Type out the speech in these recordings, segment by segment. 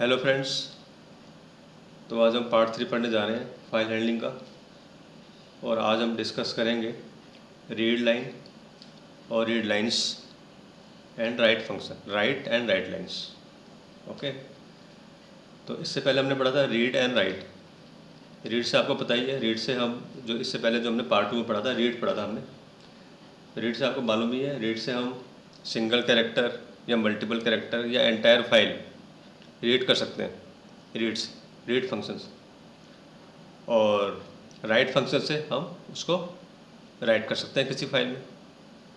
Hello friends. तो आज हम पार्ट 3 पढ़ने जा रहे हैं फाइल हैंडलिंग का। और आज हम डिस्कस करेंगे रीड लाइन और read lines and right function, right and right lines. Okay, तो इससे पहले हमने पढ़ा था रीड एंड राइट। रीड से आपको पता ही है, रीड से हम जो इससे पहले जो हमने पार्ट 2 में पढ़ा था, रीड पढ़ा था हमने। रीड से आपको मालूम ही है, रीड से हम सिंगल कैरेक्टर या मल्टीपल कैरेक्टर या एंटायर फाइल रीड कर सकते हैं, रीड से, रीड फंक्शन से। और राइट फंक्शन से हम उसको राइट कर सकते हैं किसी फाइल में।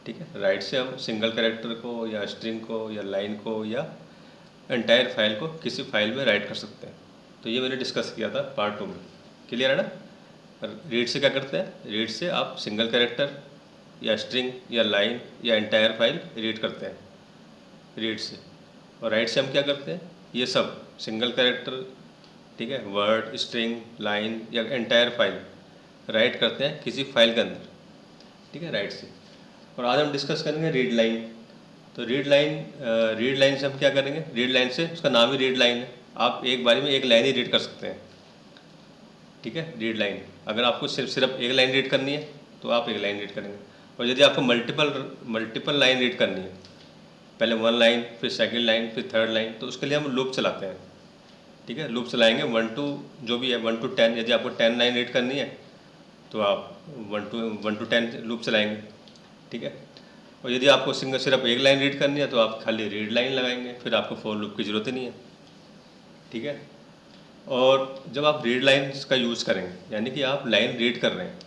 ठीक है, राइट से हम सिंगल कैरेक्टर को या स्ट्रिंग को या लाइन को या एंटायर फाइल को किसी फाइल में राइट कर सकते हैं। तो ये मैंने डिस्कस किया था पार्ट 2 में। क्लियर है ना। रीड से क्या करते हैं, रीड से आप सिंगल कैरेक्टर या स्ट्रिंग या लाइन या एंटायर फाइल रीड करते हैं रीड से। और राइट से हम क्या करते हैं, ये सब सिंगल कैरेक्टर, ठीक है, वर्ड, स्ट्रिंग, लाइन या एंटायर फाइल राइट करते हैं किसी फाइल के अंदर। ठीक है, राइट से। और आज हम डिस्कस करेंगे रीड लाइन। तो रीड लाइन से हम क्या करेंगे, रीड लाइन से, उसका नाम ही रीड लाइन है, आप एक बारी में एक लाइन ही रीड कर सकते हैं। ठीक है, रीड लाइन। अगर आपको सिर्फ एक लाइन रीड करनी है तो आप एक लाइन रीड करेंगे। और यदि आपको मल्टीपल लाइन रीड करनी है, पहले 1 लाइन, फिर सेकंड लाइन, फिर थर्ड लाइन, तो उसके लिए हम लूप चलाते हैं। ठीक है, लूप चलाएंगे 1 टू, जो भी है 1 to 10। यदि आपको 10 लाइन रीड करनी है तो आप 1 to 10 लूप चलाएंगे। ठीक है, और यदि आपको सिर्फ एक लाइन रीड करनी है तो आप खाली रीड लाइन लगाएंगे, फिर आपको फॉर लूप की ज़रूरत ही नहीं है। ठीक है, और जब आप रीड लाइन्स का यूज़ करेंगे, यानी कि आप लाइन रीड कर रहे हैं,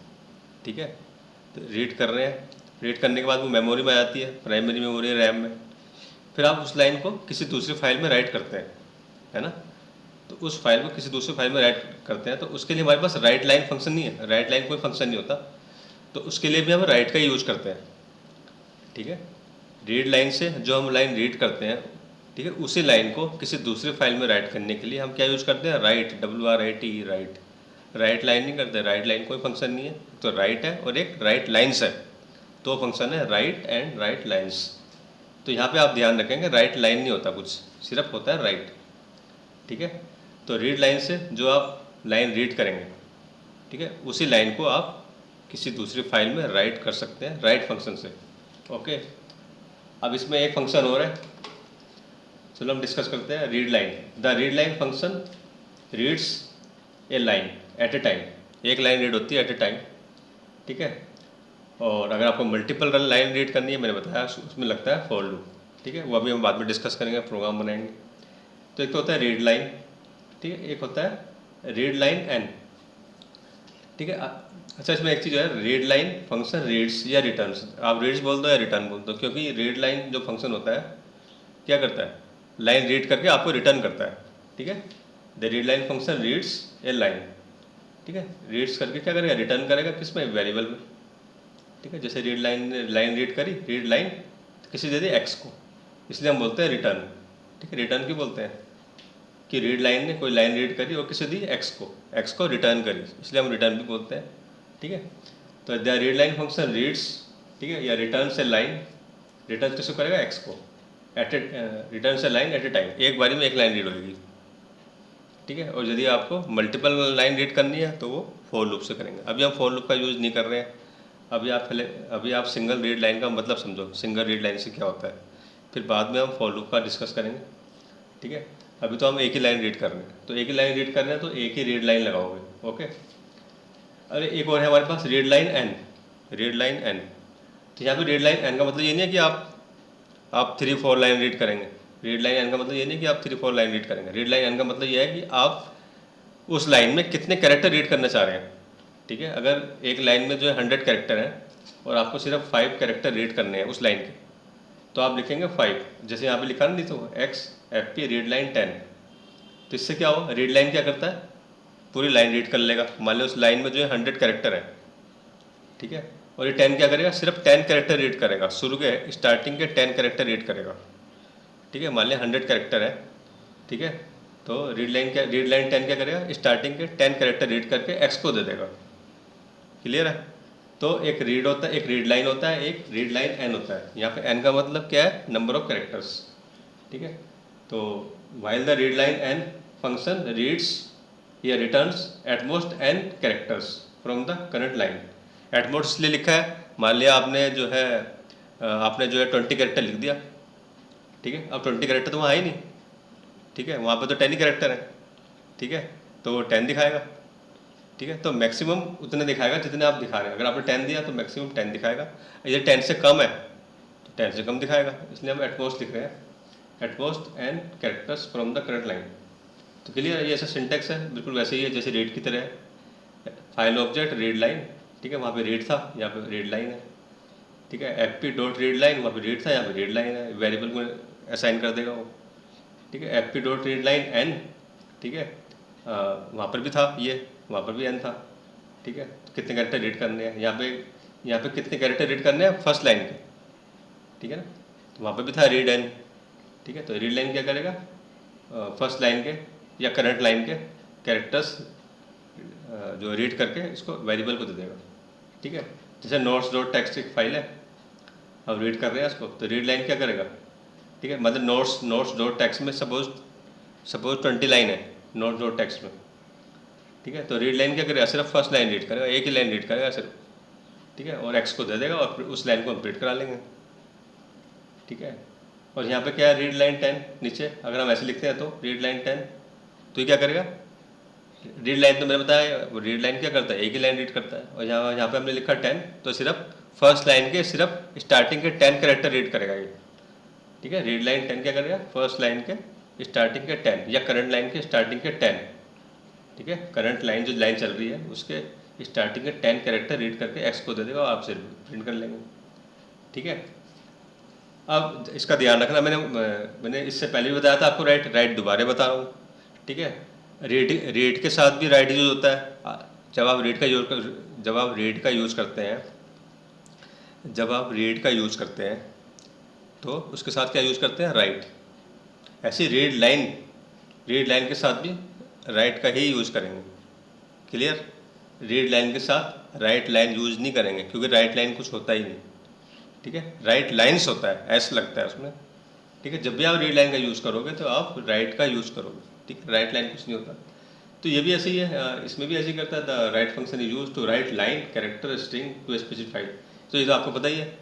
ठीक है, तो रीड कर रहे हैं, रीड करने के बाद वो मेमोरी में आ जाती है, प्राइमरी मेमोरी, रैम में। फिर आप उस लाइन को किसी दूसरी फाइल में राइट करते हैं, है ना। तो उस फाइल को किसी दूसरी फाइल में राइट करते हैं, तो उसके लिए हमारे पास राइट लाइन फंक्शन नहीं है, राइट लाइन कोई फंक्शन नहीं होता। तो उसके लिए भी हम राइट का ही यूज़ करते हैं। ठीक है, रीड लाइन से जो हम लाइन रीड करते हैं, ठीक है, उसी लाइन को किसी दूसरी फाइल में राइट करने के लिए हम क्या यूज़ करते हैं, right, WRIT, right. Right line नहीं करते, राइट लाइन कोई फंक्शन नहीं है। तो राइट है और एक राइट लाइन्स है, दो फंक्शन है, राइट एंड राइट लाइन्स। तो यहाँ पे आप ध्यान रखेंगे, राइट लाइन नहीं होता कुछ, सिर्फ होता है राइट। ठीक है, तो रीड लाइन से जो आप लाइन रीड करेंगे, ठीक है, उसी लाइन को आप किसी दूसरी फाइल में राइट कर सकते हैं राइट फंक्शन से। ओके, अब इसमें एक फंक्शन और है, चलो हम डिस्कस करते हैं। Read line, the read line function reads A line at a time. एक लाइन रीड होती है एट ए टाइम। ठीक है, और अगर आपको मल्टीपल लाइन रीड करनी है, मैंने बताया उसमें लगता है फॉर लूप। ठीक है, वो अभी हम बाद में डिस्कस करेंगे, प्रोग्राम बनाएंगे। तो एक तो होता है रीड लाइन, ठीक है, एक होता है रीड लाइन एन। ठीक है, अच्छा, इसमें एक चीज़ है, रीड लाइन फंक्शन रीड्स या रिटर्न्स, आप रीड्स बोल दो या रिटर्न बोल दो, क्योंकि रीड लाइन जो फंक्शन होता है क्या करता है, लाइन रीड करके आपको रिटर्न करता है। ठीक है, the read line function reads A line. ठीक है, रीड्स करके क्या करेगा, रिटर्न करेगा किस में, वेरिएबल में। ठीक है, जैसे लाइन रीड करी, रीड लाइन किसी दे दी एक्स को, इसलिए हम बोलते हैं रिटर्न। ठीक है, रिटर्न क्यों बोलते हैं, कि रीड लाइन ने कोई लाइन रीड करी और किसी दी एक्स को रिटर्न करी, इसलिए हम रिटर्न भी बोलते हैं। ठीक है, तो the read line function reads, ठीक है, या रिटर्न से लाइन, रिटर्न किसको करेगा, एक्स को, रिटर्न से लाइन एट ए टाइम, एक बारी में एक लाइन रीड होगी। ठीक है, और यदि आपको मल्टीपल लाइन रीड करनी है तो वो फॉर लूप से करेंगे। अभी हम फॉर लूप का यूज़ नहीं कर रहे हैं। अभी आप सिंगल रीड लाइन का मतलब समझो, सिंगल रीड लाइन से क्या होता है, फिर बाद में हम फॉर लूप का डिस्कस करेंगे। ठीक है, अभी तो हम एक ही लाइन रीड कर रहे हैं, तो एक ही लाइन रीड कर रहे हैं तो एक ही रीड लाइन लगाओगे। ओके, अरे एक और है हमारे पास, read line N. Read line N, तो यहाँ पे रीड लाइन एन का मतलब ये नहीं है कि आप 3-4 लाइन रीड करेंगे। रीड लाइन एन का मतलब ये नहीं कि आप 3-4 लाइन रीड करेंगे। रीड लाइन एन का मतलब ये है कि आप उस लाइन में कितने कैरेक्टर रीड करना चाह रहे हैं। ठीक है, अगर एक लाइन में जो है 100 कैरेक्टर हैं और आपको सिर्फ 5 कैरेक्टर रीड करने हैं उस लाइन के, तो आप लिखेंगे 5, जैसे यहाँ पे लिखा नहीं तो एक्स FP रीड लाइन 10। तो इससे क्या हो, रीड लाइन क्या करता है, पूरी लाइन रीड कर लेगा। मान लो उस लाइन में जो है 100 कैरेक्टर है, ठीक है, और ये 10 क्या करेगा, सिर्फ 10 कैरेक्टर रीड करेगा, शुरू के स्टार्टिंग के 10 कैरेक्टर रीड करेगा। ठीक है, मान लिया 100 कैरेक्टर है, ठीक है, तो रीड लाइन 10 क्या करेगा, स्टार्टिंग के 10 कैरेक्टर रीड करके एक्स को दे देगा। क्लियर है, तो एक रीड होता है, एक रीड लाइन होता है, एक रीड लाइन एन होता है। यहाँ पे एन का मतलब क्या है, नंबर ऑफ कैरेक्टर्स। ठीक है, तो while the read line n function reads या returns at most n characters from the current line। at most इसलिए लिखा है, मान लिया आपने जो है 20 कैरेक्टर लिख दिया, ठीक है। अब 20 कैरेक्टर तो वहाँ है ही नहीं, ठीक है, वहाँ पे तो 10 ही कैरेक्टर है, ठीक है, तो वो 10 दिखाएगा, ठीक है। तो मैक्सिमम उतने दिखाएगा जितने आप दिखा रहे हैं। अगर आपने 10 दिया तो मैक्सिमम 10 दिखाएगा, यदि 10 से कम है तो 10 से कम दिखाएगा, इसलिए हम एट मोस्ट लिख रहे हैं, at most n characters from the current line. तो क्लियर, ये ऐसा सिंटेक्स है, बिल्कुल वैसे ही है जैसे रीड की तरह है। फाइल ऑब्जेक्ट रीड लाइन, ठीक है, वहाँ पे रीड था, यहाँ पे रीड लाइन है, ठीक है। fp डॉट रीड लाइन, वहाँ पे रीड था, यहाँ पे रीड लाइन है, वेरिएबल को असाइन कर देगा वो, ठीक है। fp dot read line n, ठीक है, वहाँ पर भी था ये, वहाँ पर भी n था, ठीक है। तो कितने कैरेक्टर रीड करने हैं, यहाँ पे कितने कैरेक्टर रीड करने हैं फर्स्ट लाइन के, ठीक है ना। तो वहाँ पर भी था रीड n, ठीक है। तो रीड लाइन क्या करेगा, फर्स्ट लाइन के या करंट लाइन के कैरेक्टर्स जो रीड करके इसको वेरिएबल को दे देगा, ठीक है। जैसे नोट्स डॉट टेक्स्ट एक फाइल है, अब रीड कर रहे हैं इसको, तो रीड लाइन क्या करेगा, ठीक है, मतलब नोट्स डॉट टेक्स्ट में सपोज 20 लाइन है नोट्स डॉट टेक्स्ट में, ठीक है। तो रीड लाइन क्या करेगा, सिर्फ फर्स्ट लाइन रीड करेगा, एक ही लाइन रीड करेगा सिर्फ, ठीक है, और एक्स को दे देगा और फिर उस लाइन को हम प्रिंट करा लेंगे, ठीक है। और यहाँ पे क्या है, रीड लाइन 10 नीचे, अगर हम ऐसे लिखते हैं तो रीड लाइन 10, तो ये क्या करेगा, रीड लाइन तो मैंने बताया, रीड लाइन क्या करता है, एक ही लाइन रीड करता है, और यहाँ पे हमने लिखा 10, तो सिर्फ फर्स्ट लाइन के सिर्फ स्टार्टिंग के 10 कैरेक्टर रीड करेगा ये, ठीक है। रीड लाइन 10 क्या करेगा, फर्स्ट लाइन के स्टार्टिंग के 10 या करंट लाइन के स्टार्टिंग के 10, ठीक है। करंट लाइन जो लाइन चल रही है उसके स्टार्टिंग के 10 कैरेक्टर रीड करके एक्स को दे देगा और आपसे प्रिंट कर लेंगे, ठीक है। अब इसका ध्यान रखना, मैंने इससे पहले भी बताया था आपको, राइट दोबारा बता रहा हूँ, ठीक है। रीड के साथ भी राइट यूज होता है। जब आप रीड का यूज करते हैं तो उसके साथ क्या यूज़ करते हैं, राइट। ऐसी रीड लाइन के साथ भी राइट का ही यूज़ करेंगे, क्लियर। रीड लाइन के साथ राइट लाइन यूज़ नहीं करेंगे, क्योंकि राइट लाइन कुछ होता ही नहीं, ठीक है। राइट लाइन्स होता है, ऐसा लगता है उसमें, ठीक है। जब भी आप रीड लाइन का यूज़ करोगे तो आप राइट का यूज़ करोगे, ठीक है। राइट लाइन कुछ नहीं होता। तो ये भी ऐसे ही है, इसमें भी ऐसे ही करता है, the write function is use to write line character string to specified. तो ये तो आपको पता ही है,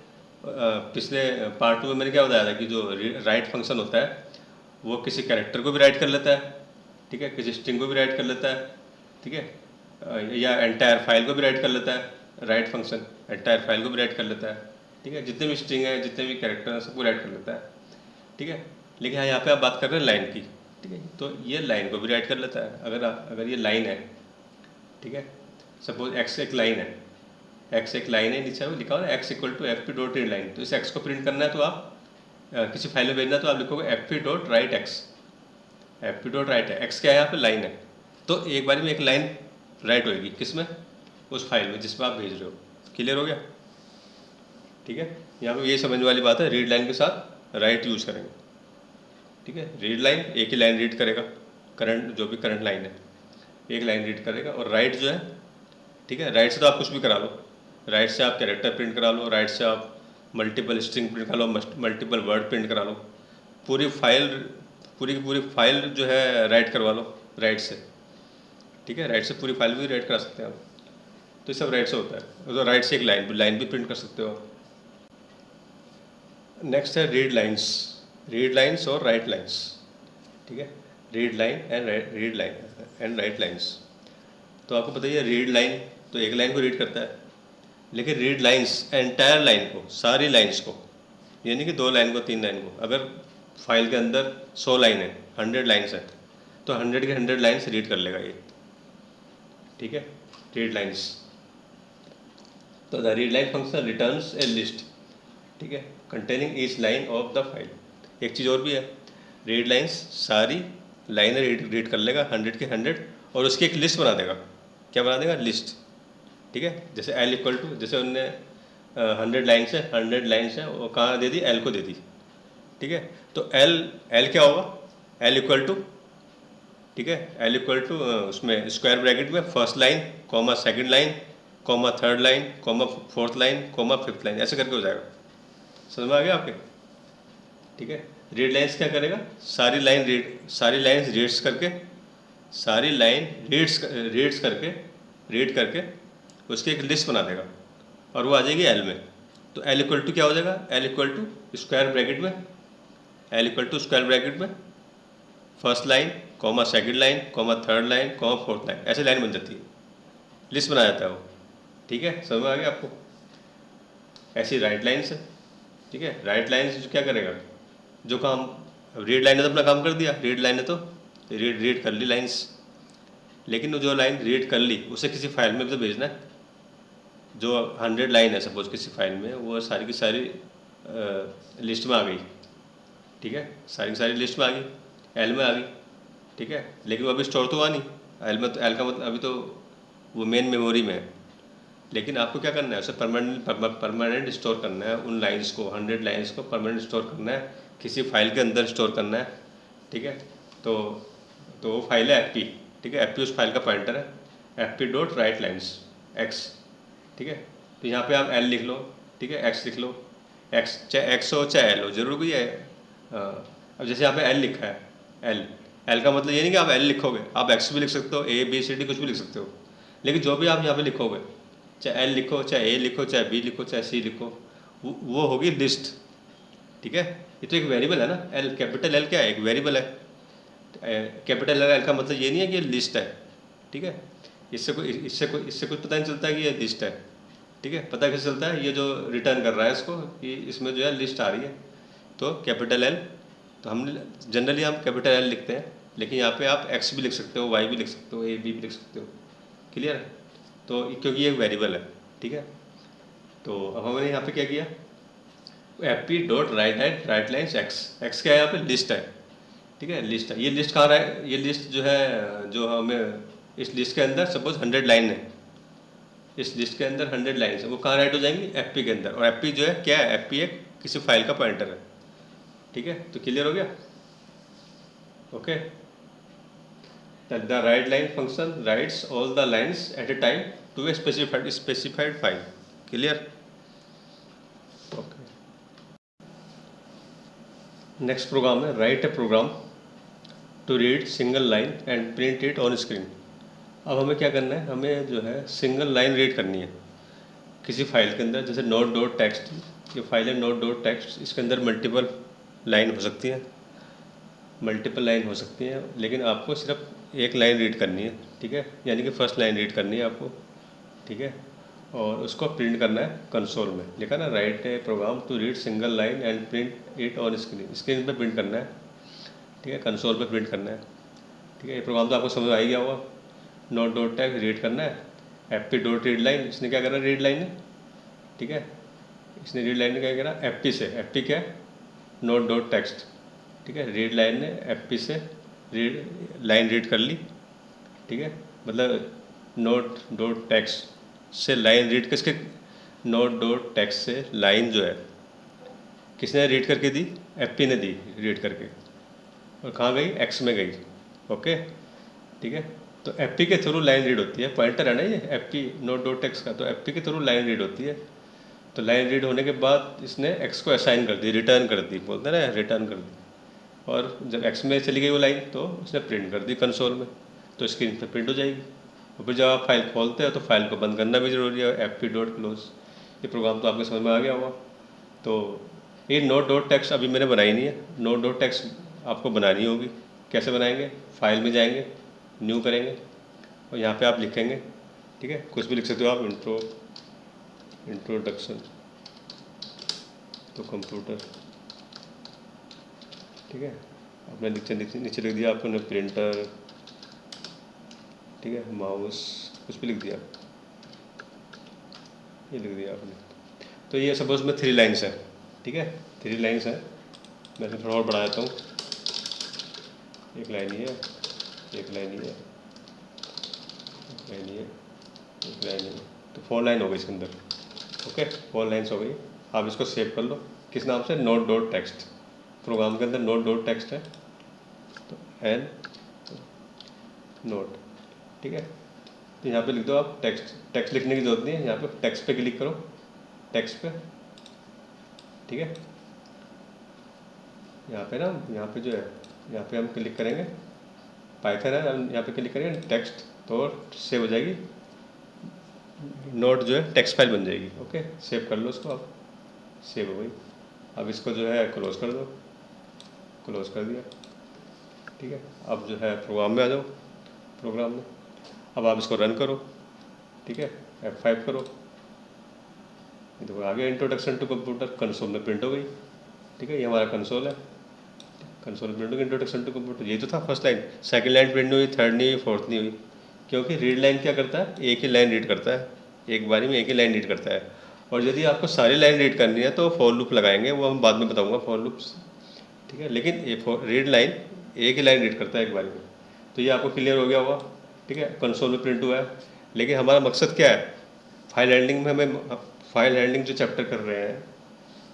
पिछले पार्ट 2 में मैंने क्या बताया था कि जो राइट फंक्शन होता है वो किसी कैरेक्टर को भी राइट कर लेता है, ठीक है, किसी स्ट्रिंग को भी राइट कर लेता है, ठीक है, या एंटायर फाइल को भी राइट कर लेता है। राइट फंक्शन एंटायर फाइल को भी राइट कर लेता है, ठीक है, जितने भी स्ट्रिंग है, जितने भी कैरेक्टर हैं, सबको राइट कर लेता है, ठीक है। लेकिन यहाँ पे आप बात कर रहे हैं लाइन की, ठीक है, तो ये लाइन को भी राइट कर लेता है। अगर ये लाइन है, ठीक है, सपोज एक्स एक लाइन है, नीचे लिखा हुआ है x equal to fp dot read line. तो इस एक्स को प्रिंट करना है तो आप किसी फाइल में भेजना है तो आप लिखोगे fp dot right x. fp dot right है, एक्स क्या है यहाँ पे, लाइन है। तो एक बार में एक लाइन राइट होएगी, किसमें, उस फाइल में जिसमें आप भेज रहे हो। क्लियर हो गया, ठीक है। यहाँ पे ये समझने वाली बात है, रीड लाइन के साथ राइट यूज़ करेंगे, ठीक है। रीड लाइन एक ही लाइन रीड करेगा, जो भी करंट लाइन है एक लाइन रीड करेगा, और राइट जो है, ठीक है, राइट से तो आप कुछ भी करा लो, राइट से आप कैरेक्टर प्रिंट करा लो, राइट से आप मल्टीपल स्ट्रिंग प्रिंट करा लो, मल्टीपल वर्ड प्रिंट करा लो, पूरी की पूरी फाइल जो है राइट करवा लो राइट से, ठीक है। राइट से पूरी फाइल भी राइट करा सकते हैं आप। तो ये सब राइट से होता है। तो राइट से एक लाइन भी प्रिंट कर सकते हो। नेक्स्ट है रीड लाइन्स और राइट लाइन्स, ठीक है। Read line and right lines. तो आपको पता ही है, रीड लाइन तो एक लाइन को रीड करता है, लेकिन रीड लाइन्स एंटायर लाइन को, सारी लाइन्स को, यानी कि 2 लाइन को, 3 लाइन को। अगर फाइल के अंदर 100 लाइन है, 100 लाइन्स है, तो 100 के 100 लाइन्स रीड कर लेगा ये, ठीक है। रीड लाइन्स, तो the read line function returns A list, ठीक है, containing each line of the file. एक चीज़ और भी है, रीड लाइन्स सारी लाइनें रीड कर लेगा 100 के 100, और उसकी एक लिस्ट बना देगा। क्या बना देगा, लिस्ट, ठीक है। जैसे L इक्वल टू, जैसे उनने 100 लाइन्स है वो कहाँ दे दी, L को दे दी, ठीक है। तो L क्या होगा, L इक्वल टू, ठीक है, L इक्वल टू उसमें स्क्वायर ब्रैकेट में first line comma second line comma third line comma fourth line comma fifth line, ऐसे करके हो जाएगा। समझ में आ गया आपके, ठीक है। रीड लाइन्स क्या करेगा, सारी लाइन्स रीड करके उसकी एक लिस्ट बना देगा और वो आ जाएगी एल में। तो एल इक्वल टू क्या हो जाएगा, L equal to square bracket में first line comma second line comma third line comma fourth line, ऐसे लाइन बन जाती है, लिस्ट बनाया जाता है वो। ठीक है, समझ में आ गया आपको। ऐसी राइट लाइन्स है। ठीक है, राइट लाइन्स क्या करेगा, जो काम रीड लाइन ने तो अपना काम कर दिया, रीड कर ली लाइन्स, लेकिन वो जो लाइन रीड कर ली उसे किसी फाइल में भी तो भेजना है। जो 100 लाइन है सपोज किसी फाइल में, वो सारी की सारी लिस्ट में आ गई। ठीक है, सारी की सारी लिस्ट में आ गई, एल में आ गई। ठीक है, लेकिन वो अभी स्टोर तो हुआ नहीं एल में, तो एल का मतलब अभी तो वो मेन मेमोरी में है। लेकिन आपको क्या करना है, उसे परमानेंट स्टोर करना है, उन लाइन्स को 100 लाइन्स को परमानेंट स्टोर करना है, किसी फाइल के अंदर स्टोर करना है। ठीक है, तो वो फाइल है एफ। ठीक है, एफ उस फाइल का पॉइंटर है, fp.writelines x। ठीक है, तो यहाँ पे आप एल लिख लो, ठीक है, एक्स लिख लो, एक्स चाहे एक्स हो चाहे एल हो, जरूर कोई है। अब जैसे यहाँ पे एल लिखा है, एल का मतलब ये नहीं कि आप एल लिखोगे, आप एक्स भी लिख सकते हो, ए बी सी डी कुछ भी लिख सकते हो, लेकिन जो भी आप यहाँ पे लिखोगे, चाहे एल लिखो चाहे ए लिखो चाहे बी लिखो चाहे सी लिखो, वो होगी लिस्ट। ठीक है, ये तो एक वेरिएबल है ना, एल कैपिटल एल क्या है, एक वेरिएबल है। कैपिटल एल का मतलब ये नहीं है कि ये लिस्ट है। ठीक है, इससे कुछ पता नहीं चलता कि ये लिस्ट है। ठीक है, पता कैसे चलता है, ये जो रिटर्न कर रहा है इसको, कि इसमें जो है लिस्ट आ रही है, तो कैपिटल एल। तो हम जनरली कैपिटल एल लिखते हैं, लेकिन यहाँ पे आप एक्स भी लिख सकते हो, वाई भी लिख सकते हो, ए बी भी लिख सकते हो। क्लियर है, तो क्योंकि ये एक वेरिएबल है। ठीक है, तो अब हमने यहाँ पे क्या किया, fp.राइट लाइन्स एक्स क्या है, यहाँ पे लिस्ट है। ठीक है, लिस्ट है, ये लिस्ट कहाँ रहा, ये लिस्ट जो है, जो हमें इस लिस्ट के अंदर सपोज 100 लाइन है, इस लिस्ट के अंदर 100 लाइन है, वो कहाँ राइट हो जाएंगी, एफ के अंदर। और एफ जो है क्या है, एफ एक किसी फाइल का पॉइंटर है। ठीक है, तो क्लियर हो गया। Okay, the write line function writes all the lines at a time to a specified file. Clear. Okay, next program है write a program to read single line and print it on screen. अब हमें क्या करना है, हमें जो है single line read करनी है किसी फाइल के अंदर, जैसे नोट डॉट टेक्स्ट, ये फाइल है नोट डॉट टेक्स्ट, इसके अंदर मल्टीपल लाइन हो सकती हैं, लेकिन आपको सिर्फ एक लाइन रीड करनी है। ठीक है, यानी कि फर्स्ट लाइन रीड करनी है आपको। ठीक है, और उसको प्रिंट करना है कंसोल में, लिखा ना write a program to read single line and print it on screen पे प्रिंट करना है। ठीक है, कंसोल पे प्रिंट करना है। ठीक है, ये प्रोग्राम तो आपको समझ आ ही गया होगा। नोट डॉट टेक्स्ट रीड करना है, fp.readline, इसने क्या करना है, रीड लाइन है। ठीक है, इसने रीड लाइन ने क्या करा, fp से, fp क्या है, नोट डॉट टेक्स्ट। ठीक है, रीड लाइन ने fp से लाइन रीड कर ली। ठीक है, मतलब नोट डॉट टेक्स्ट से लाइन रीड, किसके, नोट डॉट टेक्स्ट से लाइन जो है किसने रीड करके दी, fp ने दी रीड करके, और कहाँ गई, x में गई। ओके, ठीक है, तो fp के थ्रू लाइन रीड होती है, पॉइंटर है ना ये fp नोट डॉट टेक्स्ट का, तो fp के थ्रू लाइन रीड होती है। तो लाइन रीड होने के बाद इसने x को असाइन कर दी, रिटर्न कर दी, बोलते हैं ना रिटर्न कर दी, और जब x में चली गई वो लाइन तो उसने प्रिंट कर दी कंसोल में, तो स्क्रीन पे प्रिंट हो जाएगी। और फिर जब आप फाइल खोलते हो तो फाइल को बंद करना भी ज़रूरी है, fp.close। ये प्रोग्राम तो आपके समझ में आ गया होगा। तो ये नोट डॉट टेक्स्ट अभी मैंने बनाई नहीं है, नोट डॉट टेक्स्ट आपको बनानी होगी। कैसे बनाएंगे, फाइल में जाएंगे, न्यू करेंगे, और यहाँ पे आप लिखेंगे। ठीक है, कुछ भी लिख सकते हो आप, इंट्रोडक्शन तो कंप्यूटर। ठीक है, आपने नीचे लिख दिया आपने प्रिंटर। ठीक है, माउस, कुछ भी लिख दिया, ये लिख दिया आपने। तो ये सपोज में 3 लाइन्स है। ठीक है, 3 लाइन्स है, मैं थोड़ा और बढ़ा देता हूँ। एक लाइन ही है, एक लाइन ही है, एक लाइन ही है, एक लाइन है, तो 4 लाइन हो गई इसके अंदर। ओके, 4 लाइन्स हो गई। आप इसको सेव कर लो, किस नाम से, नोट डॉट टेक्स्ट। प्रोग्राम के अंदर नोट डॉट टेक्स्ट है, तो एन नोट। ठीक है, तो यहाँ पे लिख दो आप टेक्स्ट लिखने की जरूरत नहीं है, यहाँ पे टेक्स्ट पे क्लिक करो, टेक्स्ट पे। ठीक है, यहाँ पे ना, यहाँ पे जो है, यहाँ पे हम क्लिक करेंगे, पाइथन है, हम यहाँ पे क्लिक करेंगे टेक्स्ट, तो सेव हो जाएगी, नोट जो है टेक्स्ट फाइल बन जाएगी। ओके, सेव कर लो उसको, अब सेव हो गई। अब इसको जो है क्लोज कर दो, क्लोज कर दिया। ठीक है, अब जो है प्रोग्राम में आ जाओ, प्रोग्राम में अब आप इसको रन करो। ठीक है, F5 करो, देखो आ गया इंट्रोडक्शन टू कंप्यूटर, कंसोल में प्रिंट हो गई। ठीक है, ये हमारा कंसोल है, कंसोल प्रिंट हो गई इंट्रोडक्शन टू कंप्यूटर। ये तो था first line, second line print नहीं हुई, थर्ड नहीं हुई, फोर्थ नहीं हुई, क्योंकि रीड लाइन क्या करता है, एक ही लाइन रीड करता है, एक बारी में एक ही लाइन रीड करता है। और यदि आपको सारी लाइन रीड करनी है तो फॉर लूप लगाएंगे, वो हम बाद में बताऊंगा फॉर लूप्स। ठीक है, लेकिन ये रीड लाइन एक ही लाइन रीड करता है एक बारी में। तो ये आपको क्लियर हो गया होगा। ठीक है, कंसोल में प्रिंट हुआ है। लेकिन हमारा मकसद क्या है, फाइल हैंडलिंग में हमें, फाइल हैंडलिंग जो चैप्टर कर रहे हैं,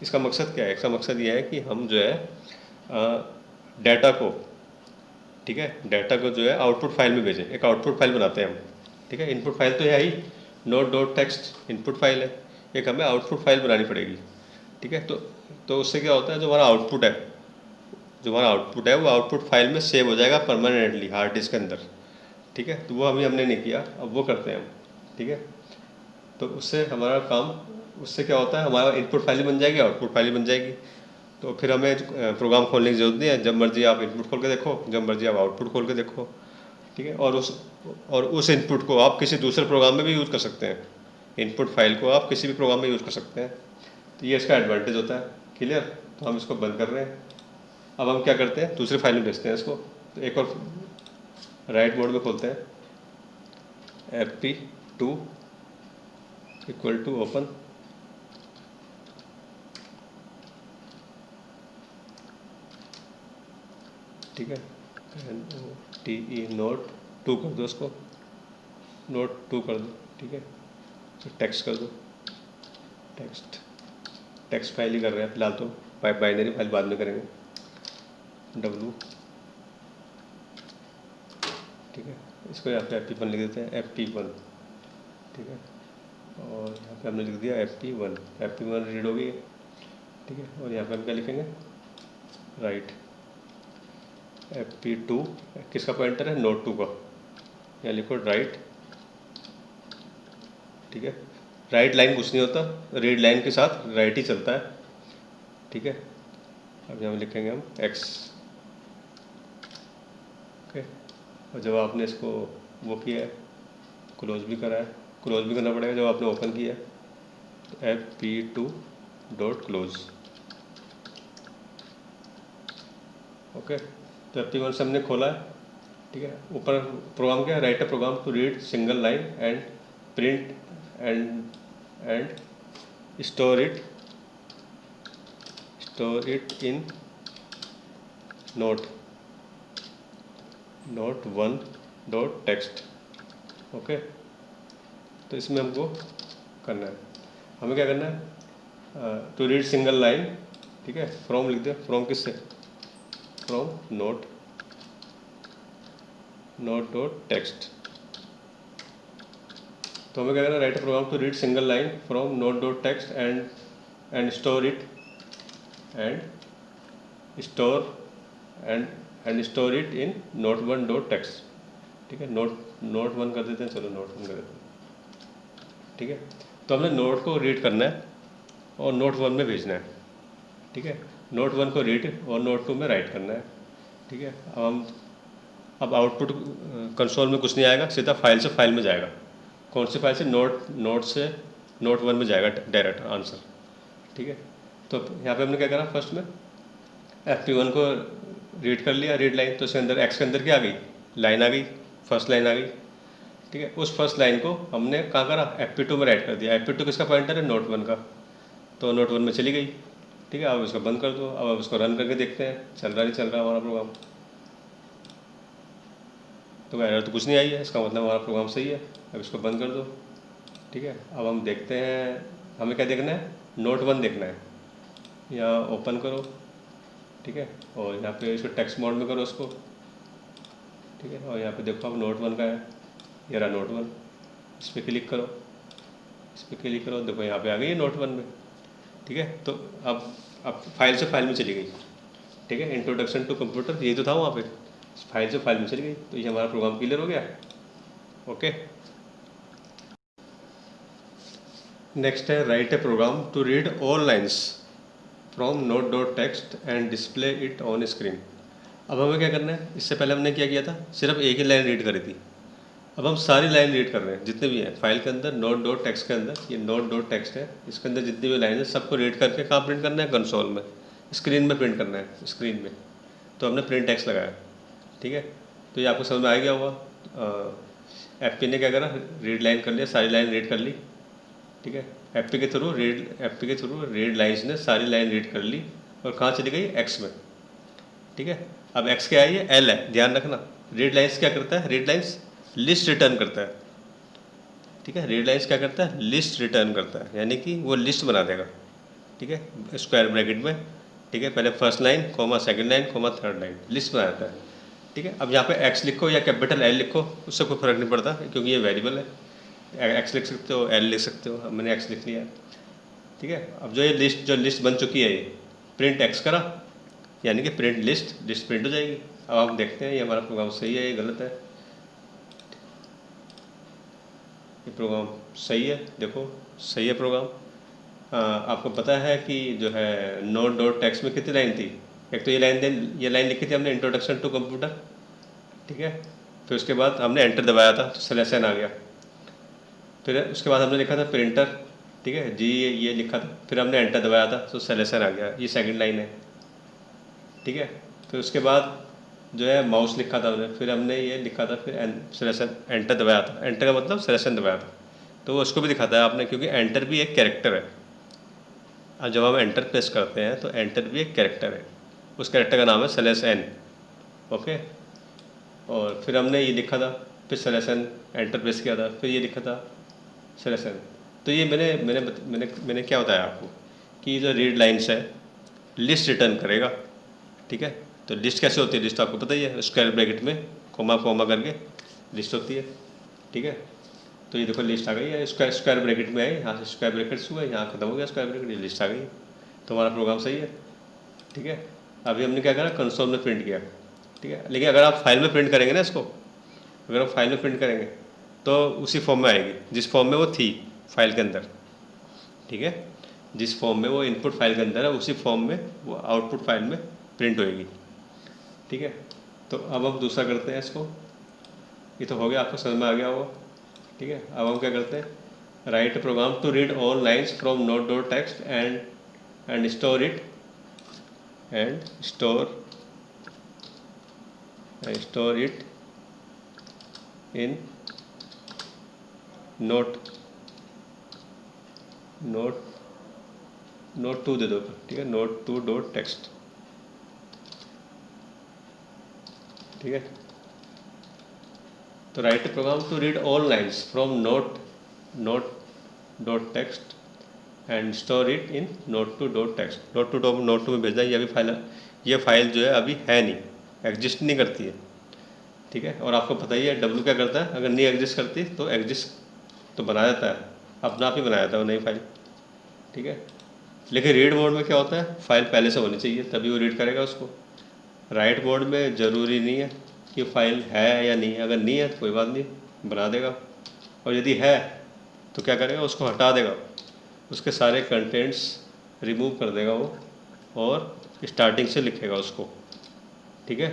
इसका मकसद क्या है, इसका मकसद ये है कि हम जो है डाटा को, ठीक है, डाटा को जो है आउटपुट फाइल में भेजें, एक आउटपुट फाइल बनाते हैं हम। ठीक है, इनपुट फाइल तो है ही, note dot text input file है, एक हमें आउटपुट फाइल बनानी पड़ेगी। ठीक है, तो उससे क्या होता है, जो हमारा आउटपुट है, जो हमारा आउटपुट है वो आउटपुट फाइल में सेव हो जाएगा परमानेंटली हार्ड डिस्क के अंदर। ठीक है, तो वो अभी हमने नहीं किया, अब वो करते हैं हम। ठीक है, तो उससे हमारा काम, उससे क्या होता है, हमारा इनपुट फाइल बन जाएगी, आउटपुट फाइल बन जाएगी। तो फिर हमें प्रोग्राम खोलने की ज़रूरत नहीं है, जब मर्जी आप इनपुट खोल के देखो, जब मर्जी आप आउटपुट खोल के देखो। ठीक है, और उस इनपुट को आप किसी दूसरे प्रोग्राम में भी यूज़ कर सकते हैं, इनपुट फाइल को आप किसी भी प्रोग्राम में यूज़ कर सकते हैं। तो ये इसका एडवांटेज होता है। क्लियर, तो हम इसको बंद कर रहे हैं। अब हम क्या करते हैं, दूसरे फाइल में भेजते हैं इसको। तो एक और राइट मोड में खोलते हैं, fp2 इक्वल टू ओपन, ठीक है, NOTE नोट 2 कर दो उसको, नोट 2 कर दो। ठीक है, तो टेक्स्ट कर दो, टेक्स्ट, टेक्स्ट फाइल ही कर रहे हैं फिलहाल, तो बाइनरी फाइल बाद में करेंगे, W। ठीक है, इसको यहाँ पे FP1 लिख देते हैं, FP1। ठीक है, और यहाँ पे हमने लिख दिया FP1, FP1 रीड हो गई। ठीक है, और यहाँ पे हम क्या लिखेंगे, राइट। FP2 किसका पॉइंटर है, नोट 2 का, यहाँ लिखो राइट। ठीक है, राइट लाइन कुछ नहीं होता, रीड लाइन के साथ राइट ही चलता है। ठीक है, अब यहाँ लिखेंगे हम X। ओके, और जब आपने इसको वो किया है, क्लोज भी करा है, क्लोज भी करना पड़ेगा जब आपने ओपन किया है, तो FP2 डॉट क्लोज। ओके, तो FP1 से हमने खोला है। ठीक है, ऊपर प्रोग्राम क्या है, write a program to read single line and print and store it in note 1 dot text. Okay, तो इसमें हमको करना है, हमें क्या करना है, टू रीड सिंगल लाइन। ठीक है, फ्रॉम लिख दे, फ्रॉम किससे, फ्रॉम नोट डॉट टेक्स्ट। तो हमें क्या करना है, write a program to read single line from note dot text and store it store it in note 1 dot text. ठीक है, नोट 1 कर देते हैं, चलो नोट 1 कर देते हैं। ठीक है, तो हमने नोट को रीड करना है और नोट 1 में भेजना है। ठीक है, नोट 1 को रीड और नोट 2 में राइट करना है। ठीक है, अब आउटपुट कंसोल में कुछ नहीं आएगा, सीधा फाइल से फाइल में जाएगा। कौन सी फाइल से, नोट से नोट 1 में जाएगा डायरेक्ट आंसर। ठीक है, तो यहाँ पे हमने क्या करा, फर्स्ट में FP1 को रीड कर लिया, रीड लाइन, तो उसके अंदर X के अंदर क्या आ गई, लाइन आ गई, फर्स्ट लाइन आ गई। ठीक है, उस फर्स्ट लाइन को हमने कहाँ करा, FP2 में राइट कर दिया। FP2 किसका पॉइंटर है, नोट 1 का, तो नोट 1 में चली गई। ठीक है, अब इसको बंद कर दो, अब इसको रन करके देखते हैं चल रहा नहीं चल रहा हमारा प्रोग्राम। तो एरर तो कुछ नहीं आई है, इसका मतलब हमारा प्रोग्राम सही है। अब इसको बंद कर दो। ठीक है, अब हम देखते हैं, हमें क्या देखना है, नोट 1 देखना है। यहाँ ओपन करो। ठीक है, और यहाँ पे इसको टेक्स्ट मोड में करो उसको। ठीक है, और यहाँ पे देखो अब नोट 1 का है, ये रहा नोट 1। इस पर क्लिक करो, इस पर क्लिक करो, देखो यहाँ पे आ गई है नोट 1 में। ठीक है, तो अब फाइल से फाइल में चली गई। ठीक है, इंट्रोडक्शन टू कंप्यूटर यही तो था वहाँ पे, फाइल से फाइल में चली गई, तो ये हमारा प्रोग्राम क्लियर हो गया। ओके, नेक्स्ट है write a program to read all lines from note dot text and display it on screen. अब हमें क्या करना है, इससे पहले हमने क्या किया था, सिर्फ एक ही लाइन रीड करी थी। अब हम सारी लाइन रीड कर रहे हैं, जितने भी हैं फाइल के अंदर, नोट डॉट टेक्स्ट के अंदर, ये नोट डॉट टेक्स्ट है, इसके अंदर जितनी भी लाइन है सबको रीड करके कहाँ प्रिंट करना है, कंसोल में, स्क्रीन में प्रिंट करना है, स्क्रीन में। तो हमने प्रिंट टेक्स्ट लगाया, ठीक है। तो ये आपको समझ में आ गया होगा। एफ ने क्या करा, रीड लाइन कर लिया, सारी लाइन रीड कर ली, ठीक है। एफ के थ्रू रीड लाइन्स ने सारी लाइन रीड कर ली और कहाँ चली गई, एक्स में, ठीक है। अब एक्स क्या है, ये एल है, ध्यान रखना। रीड लाइन्स क्या करता है, रीड लाइन्स लिस्ट रिटर्न करता है, ठीक है। रीड लाइन्स क्या करता है, लिस्ट रिटर्न करता है, यानी कि वो लिस्ट बना देगा, ठीक है, स्क्वायर ब्रैकेट में, ठीक है। पहले first line comma second line comma third line, list बना देता है, ठीक है। अब यहाँ पे एक्स लिखो या कैपिटल एल लिखो, उससे कोई फर्क नहीं पड़ता, क्योंकि ये वेरिएबल है। एक्स लिख सकते हो, एल लिख सकते हो, अब मैंने एक्स लिख लिया, ठीक है। अब जो ये लिस्ट बन चुकी है, ये प्रिंट एक्स करा, यानी कि प्रिंट लिस्ट प्रिंट हो जाएगी। अब आप देखते हैं ये हमारा प्रोग्राम सही है, ये गलत है। ये प्रोग्राम सही है, देखो सही है प्रोग्राम। आपको पता है कि जो है नोट डॉट टेक्स्ट में कितनी लाइन थी, एक तो ये लाइन लिखी थी हमने, इंट्रोडक्शन टू कंप्यूटर, ठीक है। फिर उसके बाद हमने एंटर दबाया था तो सिलेक्शन आ गया। फिर उसके बाद हमने लिखा था प्रिंटर, ठीक है जी, ये लिखा था, फिर हमने एंटर दबाया था तो सिलेक्शन आ गया, ये सेकंड लाइन है, ठीक है। फिर उसके बाद जो है माउस लिखा था हमने, फिर हमने ये लिखा था, फिर सिलेक्शन एंटर दबाया था, एंटर का मतलब सिलेक्शन दबाया था, तो उसको भी दिखाता है आपने, क्योंकि एंटर भी एक कैरेक्टर है। अब जब हम एंटर प्रेस करते हैं तो एंटर भी एक कैरेक्टर है, उस कैरेक्टर का नाम है /n, ओके। और फिर हमने ये लिखा था, फिर /n एंटर प्रेस किया था, फिर ये लिखा था /n। तो ये मैंने क्या बताया आपको कि जो रीड लाइन्स है लिस्ट रिटर्न करेगा, ठीक है। तो लिस्ट कैसे होती है, लिस्ट आपको पता ही है, स्क्वायर ब्रैकेट में कोमा कोमा करके लिस्ट होती है, ठीक है। तो ये देखो लिस्ट आ गई है, स्क्वायर ब्रैकेट में है, यहाँ से स्क्वायर ब्रैकेट हुआ, यहाँ खत्म हो गया स्क्वायर ब्रैकेट, ये लिस्ट आ गई। तो हमारा प्रोग्राम सही है, ठीक है। अभी हमने क्या करा, कंसोल में प्रिंट किया, ठीक है। लेकिन अगर आप फाइल में प्रिंट करेंगे ना इसको, अगर आप फाइल में प्रिंट करेंगे तो उसी फॉर्म में आएगी जिस फॉर्म में वो थी फाइल के अंदर, ठीक है। जिस फॉर्म में वो इनपुट फाइल के अंदर है, उसी फॉर्म में वो आउटपुट फाइल में प्रिंट होएगी, ठीक है। तो अब हम दूसरा करते हैं इसको, ये तो हो गया, आपको समझ में आ गया होगा, ठीक है। अब हम क्या करते हैं, write program to read all lines from note dot text and store it in note two दे दो, ठीक है, नोट टू डॉट टेक्स्ट, ठीक है। तो write program to read all lines from note dot text and store it in note two dot text. Note two में भेजना है, ये फाइल जो है अभी है नहीं, एग्जिस्ट नहीं करती है, ठीक है। और आपको पता ही है डब्ल्यू क्या करता है, अगर नहीं एग्जिस्ट करती तो एग्जिस्ट तो बना देता है, अपना आप ही बना देता है वो नई फाइल, ठीक है। लेकिन रीड मोड में क्या होता है, फाइल पहले से होनी चाहिए तभी वो रीड करेगा उसको। राइट मोड में ज़रूरी नहीं है कि फाइल है या नहीं है, अगर नहीं है तो कोई बात नहीं, बना देगा। और यदि है तो क्या करेगा, उसको हटा देगा, उसके सारे कंटेंट्स रिमूव कर देगा वो, और स्टार्टिंग से लिखेगा उसको, ठीक है।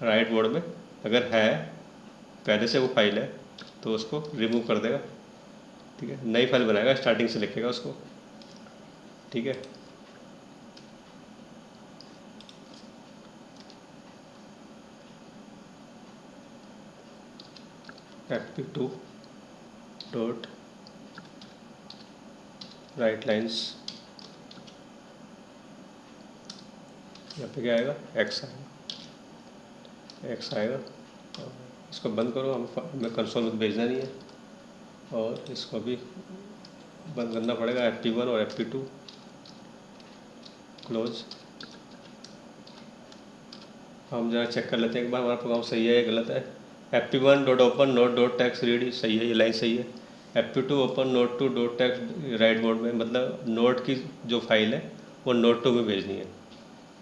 राइट मोड में अगर है, पहले से वो फाइल है, तो उसको रिमूव कर देगा, ठीक है, नई फाइल बनाएगा, स्टार्टिंग से लिखेगा उसको, ठीक है। fp2 डॉट राइट लाइन्स, यहाँ पे क्या आएगा, एक्स आएगा। और इसको बंद करो, हमें कंसोल में भेजना नहीं है, और इसको भी बंद करना पड़ेगा, fp1 और fp2 क्लोज। हम जरा चेक कर लेते हैं एक बार हमारा प्रोग्राम सही है या गलत है। fp1 dot open note dot text read सही है, ये लाइन सही है। fp2 open note two dot text right mode में, मतलब नोट की जो फाइल है वो नोट टू में भेजनी है,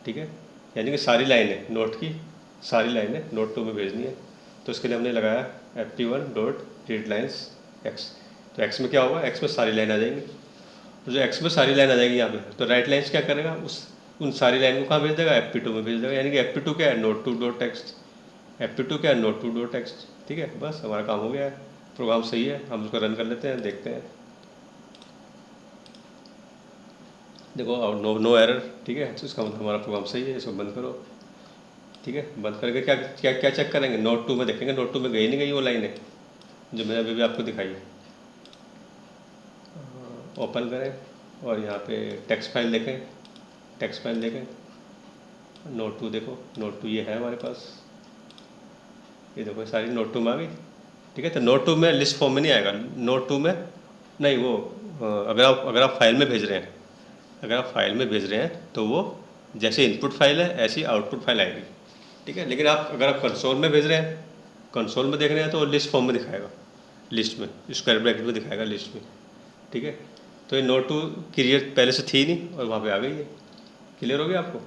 ठीक है। यानी कि सारी लाइनें नोट की सारी लाइनें नोट 2 में भेजनी है। तो इसके लिए हमने लगाया fp1 dot read lines x। तो x में क्या होगा, x में सारी लाइन आ जाएंगी। तो जो x में सारी लाइन आ जाएगी यहाँ पे, तो राइट लाइन्स क्या करेगा, उन सारी लाइन को कहाँ भेज देगा, fp2 में भेज देगा। यानी कि fp2 क्या है, नोट 2 डॉट टेक्स्ट, fp2 क्या है, नोट 2 डॉट टेक्स्ट। ठीक है, बस हमारा काम हो गया है, प्रोग्राम सही है। हम उसको रन कर लेते हैं, देखते हैं। देखो और नो एरर। ठीक है, तो इसका मतलब हमारा प्रोग्राम सही है। इसको बंद करो। ठीक है, बंद करके क्या क्या क्या चेक करेंगे, नोट 2 में देखेंगे, नोट 2 में गई नहीं गई वो लाइनें जो मैंने अभी भी आपको दिखाई है। ओपन करें और यहाँ पे टेक्स्ट फाइल देखें, टेक्स्ट फाइल देखें, नोट 2 देखो, नोट 2 ये है हमारे पास। ये देखो सारी नोट 2 में आ गई। ठीक है, तो नोट 2 में लिस्ट फॉर्म में नहीं आएगा, नोट 2 में नहीं। वो अगर आप फाइल में भेज रहे हैं, अगर आप फाइल में भेज रहे हैं तो वो जैसे इनपुट फाइल है ऐसी आउटपुट फाइल आएगी। ठीक है, लेकिन अगर आप कंसोल में भेज रहे हैं, कंसोल में देख रहे हैं, तो लिस्ट फॉर्म में दिखाएगा, लिस्ट में स्क्वायर ब्रैकेट में दिखाएगा, लिस्ट में। ठीक है, तो ये नोट 2 क्रिएट पहले से थी नहीं और वहाँ पे आ गई है। क्लियर हो गया आपको।